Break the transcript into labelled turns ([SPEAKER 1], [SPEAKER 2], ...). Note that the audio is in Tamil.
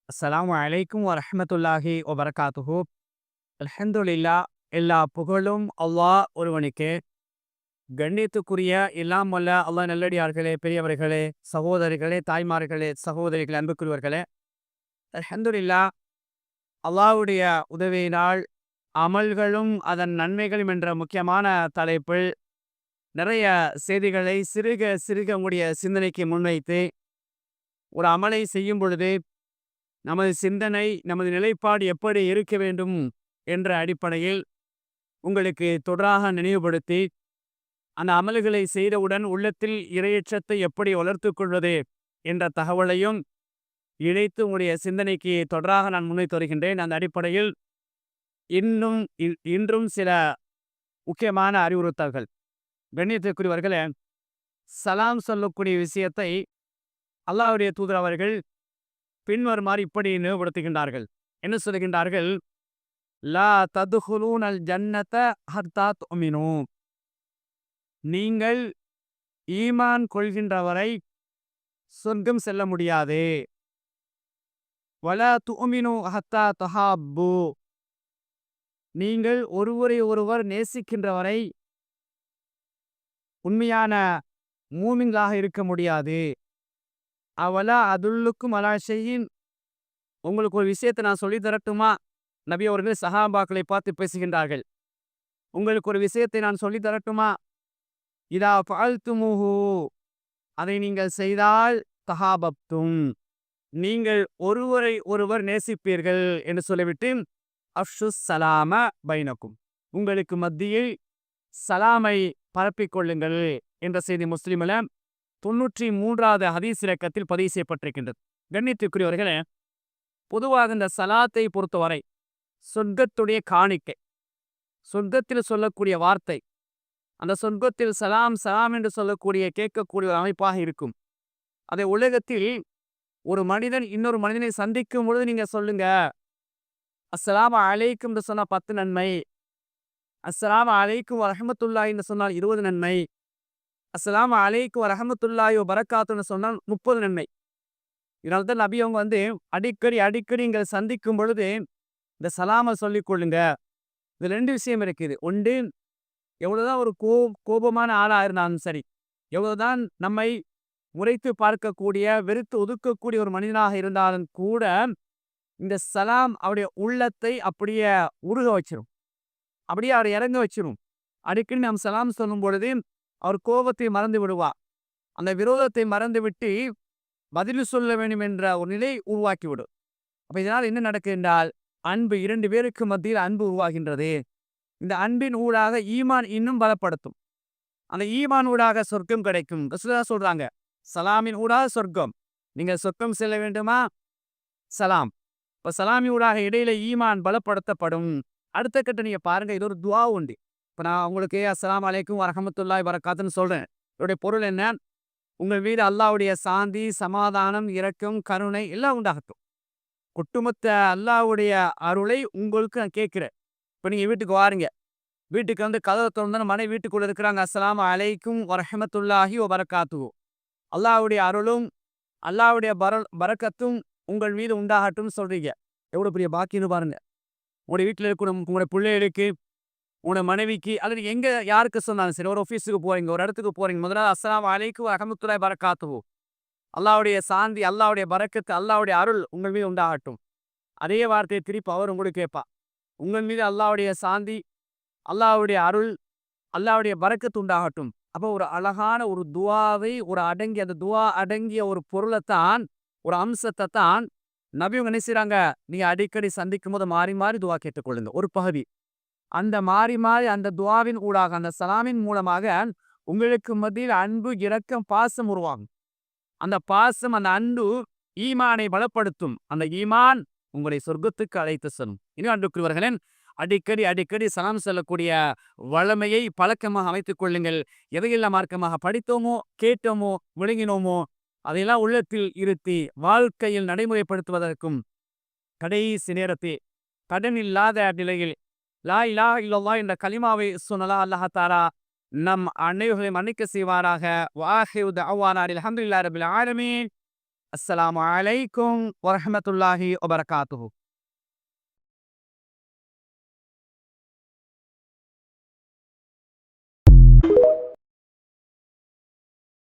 [SPEAKER 1] அஸ்ஸலாமு அலைக்கும் வரஹ்மத்துல்லாஹி வபரகாத்துஹு. அல்ஹம்துலில்லா. எல்லா புகழும் அல்லாஹ் ஒருவனுக்கே. கண்ணியத்துக்குரிய எல்லாம் வல்ல அல்லாஹ் நல்லடியார்களே, பெரியவர்களே, சகோதரிகளே, தாய்மார்களே, சகோதரிகளே, அன்புக்குரியவர்களே, அல்ஹம்துலில்லா. அல்லாஹ்வுடைய உதவியினால் அமல்களும் அதன் நன்மைகளும் என்ற முக்கியமான தலைப்பில் நிறைய செய்திகளை சிறுக சிறுக உங்களுடைய சிந்தனைக்கு முன்வைத்து, ஒரு அமலை செய்யும் பொழுது நமது சிந்தனை, நமது நிலைப்பாடு எப்படி இருக்க வேண்டும் என்ற அடிப்படையில் உங்களுக்கு தொடராக நினைவுபடுத்தி, அந்த அமல்களை செய்தவுடன் உள்ளத்தில் இறையச்சத்தை எப்படி வளர்த்துக் கொள்வது என்ற தகவலையும் இணைத்து உங்களுடைய சிந்தனைக்கு தொடராக நான் முன்வைத்து வருகின்றேன். அந்த அடிப்படையில் இன்றும் சில முக்கியமான அறிவுறுத்தல்கள். கண்ணியத்திற்குரியவர்களே, சலாம் சொல்லக்கூடிய விஷயத்தை அல்லாஹ்வுடைய தூதர் அவர்கள் பின்வருமாறு இப்படி நினைவுபடுத்துகின்றார்கள். என்ன சொல்கின்றார்கள்? லா ததுஹுலூனல் ஜன்னத ஹத்தா துமினூ. நீங்கள் ஈமான் கொள்கின்றவரை சொர்க்கம் செல்ல முடியாது. வலா துமினு ஹத்தா தஹாப்பு. நீங்கள் ஒருவரை ஒருவர் நேசிக்கின்றவரை உண்மையான மூமின்களாக இருக்க முடியாது. அவலா அதுல்லுக்கும் அலா ஷைஇன். உங்களுக்கு ஒரு விஷயத்தை நான் சொல்லி தரட்டுமா? நபி அவர்கள் சஹாபாக்களை பார்த்து பேசுகின்றார்கள். உங்களுக்கு ஒரு விஷயத்தை நான் சொல்லி தரட்டுமா? இதா ஃபஅல்துமுஹு. அதை நீங்கள் செய்தால் தஹாபப்தும். நீங்கள் ஒருவரை ஒருவர் நேசிப்பீர்கள் என்று சொல்லிவிட்டு அஃஷுஸ் சலாம பைனக்கும். உங்களுக்கு மத்தியில் சலாமை பரப்பிக் கொள்ளுங்கள் என்ற செய்தி முஸ்லிமில் 93வது ஹதீஸ் இலக்கத்தில் பதிவு செய்யப்பட்டிருக்கின்றது. கண்ணியத்திற்குரியவர்களே, பொதுவாக இந்த சலாத்தை பொறுத்தவரை சொர்க்கத்துடைய காணிக்கை, சொர்க்கத்தில் சொல்லக்கூடிய வார்த்தை, அந்த சொர்க்கத்தில் சலாம் சலாம் என்று சொல்லக்கூடிய கேட்கக்கூடிய ஒரு அமைப்பாக இருக்கும். அதை உலகத்தில் ஒரு மனிதன் இன்னொரு மனிதனை சந்திக்கும் பொழுது நீங்க சொல்லுங்க, அஸ்ஸலாமு அலைக்கும் என்று சொன்னால் 10 நன்மை, அஸ்ஸலாமு அலைக்கும் வரஹ்மத்துல்லாஹி என்று சொன்னால் 20 நன்மை, அஸ்ஸலாமு அலைக்கும் வரஹ்மத்துல்லாஹி வபரகாத்துன்னு சொன்னால் 30 நன்மை. இதனால தான் நபி அவங்க அடிக்கடி அடிக்கடி இங்கே சந்திக்கும் பொழுது இந்த சலாமை சொல்லிக் கொள்ளுங்க. இது 2 விஷயம் இருக்குது. ஒன்று, எவ்வளவுதான் ஒரு கோபமான ஆளாக இருந்தாலும் சரி, எவ்வளவுதான் நம்மை முறைத்து பார்க்கக்கூடிய, வெறுத்து ஒதுக்கக்கூடிய ஒரு மனிதனாக இருந்தாலும் கூட, இந்த சலாம் அவருடைய உள்ளத்தை அப்படியே உருக வச்சிரும், அப்படியே அவரை இறங்க வச்சிரும். அடிக்கடி நாம் சலாம் சொல்லும் பொழுது அவர் கோபத்தை மறந்து விடுவார். அந்த விரோதத்தை மறந்து விட்டு பதில் சொல்ல வேண்டும் என்ற ஒரு நிலை உருவாக்கிவிடும். அப்ப இதனால் என்ன நடக்கு என்றால், அன்பு, 2 பேருக்கு மத்தியில் அன்பு உருவாகின்றது. இந்த அன்பின் ஊடாக ஈமான் இன்னும் பலப்படுத்தும். அந்த ஈமான் ஊடாக சொர்க்கம் கிடைக்கும். ரசூலுல்லாஹ் சொல்றாங்க, சலாமின் ஊடாக சொர்க்கம். நீங்க சொர்க்கம் செல்ல வேண்டுமா? சலாம். இப்ப சலாமி ஊடாக இடையில ஈமான் பலப்படுத்தப்படும். அடுத்த கட்ட நீங்க பாருங்க, இது ஒரு துஆ உண்டு. இப்ப நான் உங்களுக்கு அஸ்ஸலாமு அலைக்கும் வரஹ்மத்துல்லாஹி வபரகாத்துன்னு சொல்றேன். இதோடைய பொருள் என்ன? உங்கள் மீது அல்லாஹ்வுடைய சாந்தி, சமாதானம், இரக்கம், கருணை எல்லாம் உண்டாகட்டும். ஒட்டுமொத்த அல்லாஹ்வுடைய அருளை உங்களுக்கு நான் கேட்கிறேன். இப்ப நீங்க வீட்டுக்கு வாருங்க. வீட்டுக்கு கதவை திறந்தோன மனைவி வீட்டுக்குள்ள இருக்கிறாங்க. அஸ்ஸலாமு அலைக்கும் வரஹ்மத்துல்லாஹி வபரகாத்துஹு. அல்லாஹ்வுடைய அருளும் அல்லாஹ்வுடைய பரக்கத்தும் உங்கள் மீது உண்டாகட்டும் சொல்றீங்க. எவ்வளவு பெரிய பாக்கியம்னு பாருங்க. உங்களுடைய வீட்டில் இருக்கிற உங்களுடைய பிள்ளைகளுக்கு, உங்களுடைய மனைவிக்கு, அல்லது எங்க யாருக்கு சொன்னாலும் சரி, ஒரு ஆஃபீஸுக்கு போறீங்க, ஒரு இடத்துக்கு போறீங்க, முதல்ல அஸ்ஸலாமு அலைக்கும் வரஹ்மத்துல்லாஹி வபரகாத்துஹு. அல்லாஹ்வுடைய சாந்தி, அல்லாஹ்வுடைய பரக்கத்து, அல்லாஹ்வுடைய அருள் உங்கள் மீது உண்டாகட்டும். அதே வார்த்தையை திருப்பி அவர் உங்களுக்கு கேட்பா. உங்கள் மீது அல்லாஹ்வுடைய சாந்தி, அல்லாஹ்வுடைய அருள், அல்லாஹ்வுடைய பரக்கத்து உண்டாகட்டும். அப்போ ஒரு அழகான ஒரு துஆவை, ஒரு அடங்கிய, அந்த துஆ அடங்கிய ஒரு பொருளைத்தான், ஒரு அம்சத்தை தான் நபி அவங்க என்ன செய்றாங்க, நீங்க அடிக்கடி சந்திக்கும் போது மாறி மாறி துஆ கேட்டுக்கொள்ளுங்க. ஒரு பகுதி அந்த மாறி மாறி அந்த துஆவின் ஊடாக, அந்த சலாமின் மூலமாக உங்களுக்கு மத்தியில் அன்பு, இரக்கம், பாசம் உருவாகும். அந்த பாசம், அந்த அன்பு ஈமானை பலப்படுத்தும். அந்த ஈமான் உங்களை சொர்க்கத்துக்கு அழைத்து செல்லும். இன்னும் அன்புக்குரியவர்களே, அடிக்கடி அடிக்கடி சலாம் சொல்லக்கூடிய வளமையை பழக்கமாக அமைத்துக் கொள்ளுங்கள். எதையெல்லாம் மார்க்கமாக படித்தோமோ, கேட்டோமோ, விளங்கினோமோ அதையெல்லாம் உள்ளத்தில் இருத்தி வாழ்க்கையில் நடைமுறைப்படுத்துவதற்கும், கடைசி நேரத்தில் கடன் இல்லாத நிலையில் லா இலாஹ இல்லல்லாஹ் என்ற கலிமாவை சொன்னலா அல்லாஹ் தஆலா நம் அனைவர்களையும் மன்னிக்க செய்வாராக. வ ஆஹிரு தஅவானா அல்ஹம்துலில்லாஹி ரப்பில் ஆலமீன். அஸ்ஸலாமு அலைக்கும் வரஹ்மத்துல்லாஹி வபரகாத்துஹு.